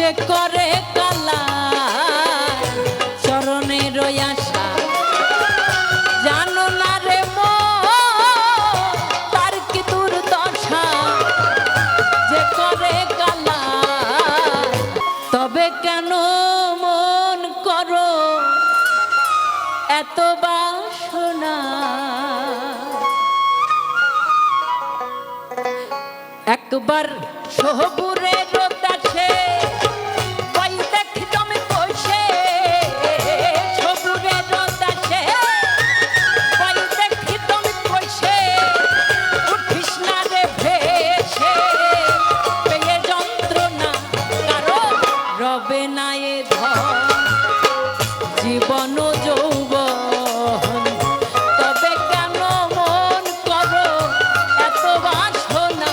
যে করে কালা চরণের আশা জানো না রে তার কি দুর্দশা যে করে কালা তবে কেন মন করো এত বাসনা একবার সহপুরে রোদাছে পাই দেখি তুমি কইছে সহপুরে রোদাছে পাই দেখি তুমি কইছে উঠিস না রে ভেসে পেয়ে যন্ত্রণা কারো রবে না এ ধন জীবন যৌবন তবে কেন মন করো এত বাসনা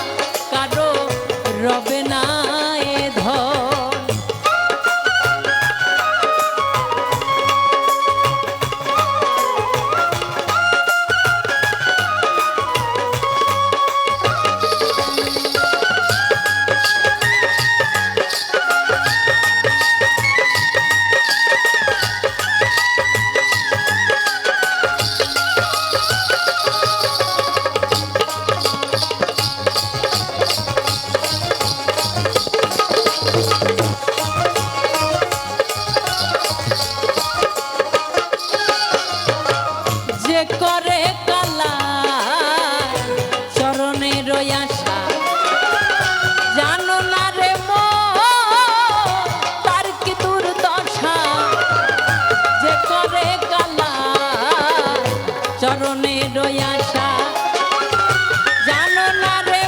কারো রবে না এ ধন যে করে কালা চরণের আশা জানো না রে তার কি দুর্দশা যে করে কালা চরণের আশা জানো না রে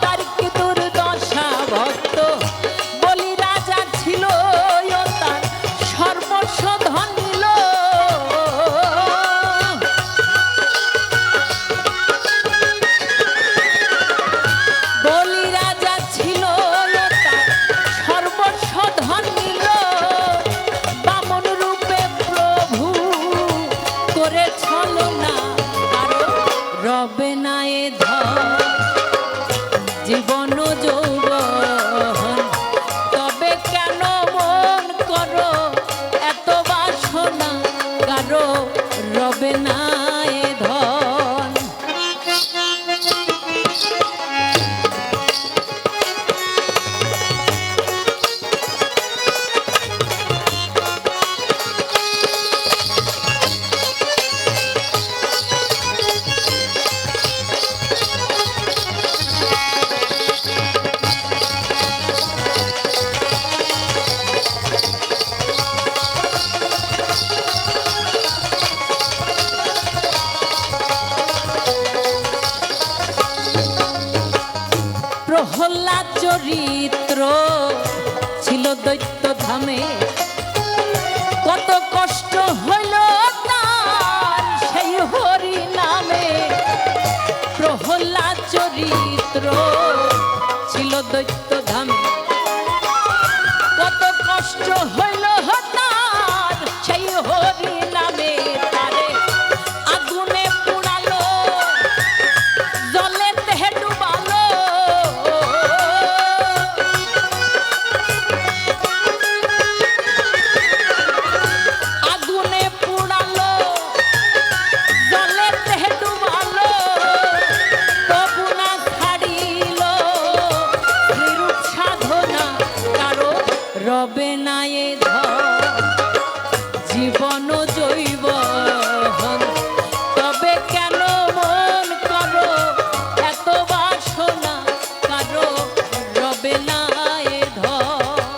তার কি দুর্দশা ভক্ত বলি রাজা ছিল তার সর্বস্ব ধন নিল বলি রাজা ছিল তার সর্বস্ব ধন নিল বামন রূপে প্রভু করে ছলনা কারো রবে না এ ধন জীবন যৌবন তবে কেন মন করো এত বাসনা কারো রবে না এ ধন প্রহ্লাদ চরিত্র ছিল দৈত্য ধামে কত কষ্ট হইল তার সেই হরি নামে প্রহ্লাদ চরিত্র ছিল দৈত্য ধামে কত কষ্ট হইল তার সেই হরি নামে তারে আগুনে পুড়ালো জলে দেহে ডুবালো আগুনে পুড়ালো জলে দেহে ডুবালো তবু না ছাড়িল নিরূপ সাধনা কারো রবে না এ ধন জীবন জৈবন তবে কেন মন করো এত বাসনা কারো রবে না এ ধন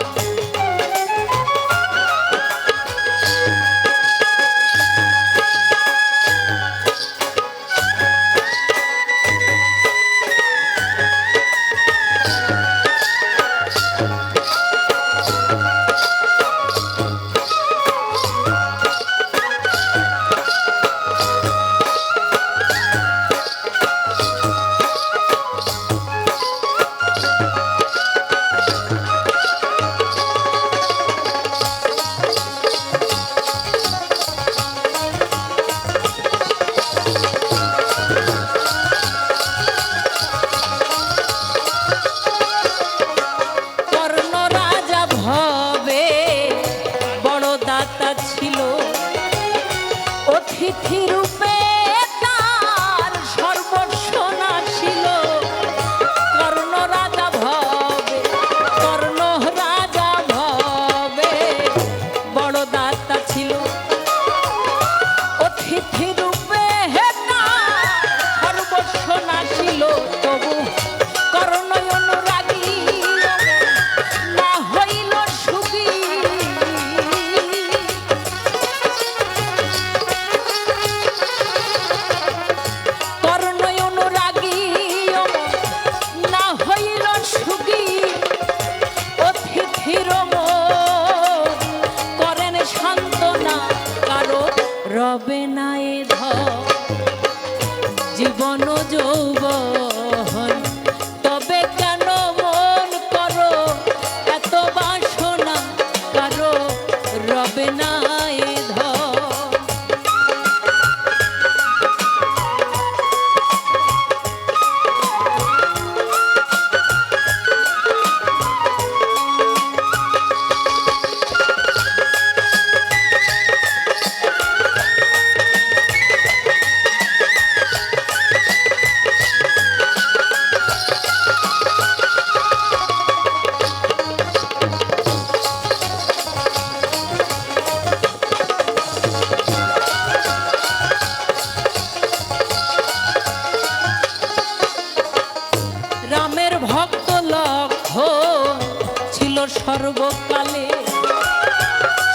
সর্বকালে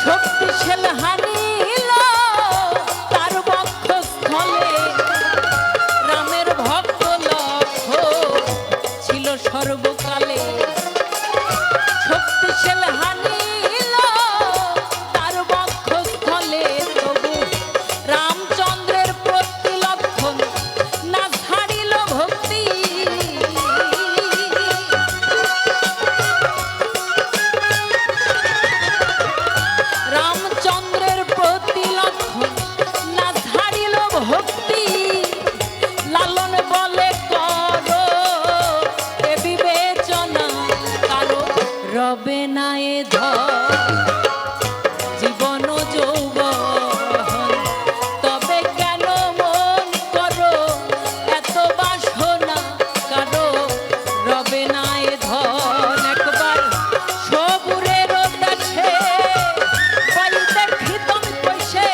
শক্তিশাল হানিল তার বক্ষস্থলে রামের ভক্ত লক্ষ ছিল সর্বকালে শক্তিশাল হানিল তার বক্ষস্থলে তবু রামচন্দ্রের প্রতি লক্ষণ না ছাড়িল ভক্তি রামচন্দ্রের প্রতি লক্ষণ না ছাড়িল ভক্তি লালন বলে করো এ বিবেচনা কারো রবে না এ ধর জীবন যৌবন তবে কেন মন করো এত বাসনা কারো রবে না এ ধন একবার সবুরের দেশে বল দেখিতম কইসে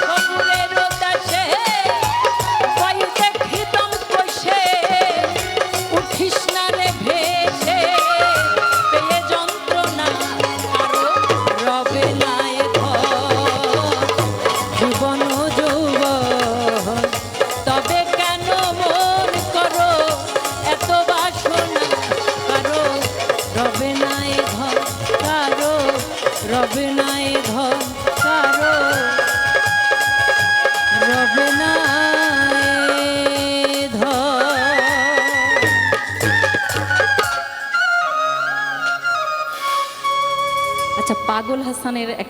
সবুরের দেশে বল দেখিতম কইসে উঠিস না রে ভেসে পেয়ে যন্ত্রণা আরো রবে না এ ধন জীবন যৌবন তবে কেন মন করো এত বাসনা কারো রবে না এ ধন কারো রবে না এ ধন কারো রবে না এ ধন। আচ্ছা, পাগল হাসানের একটা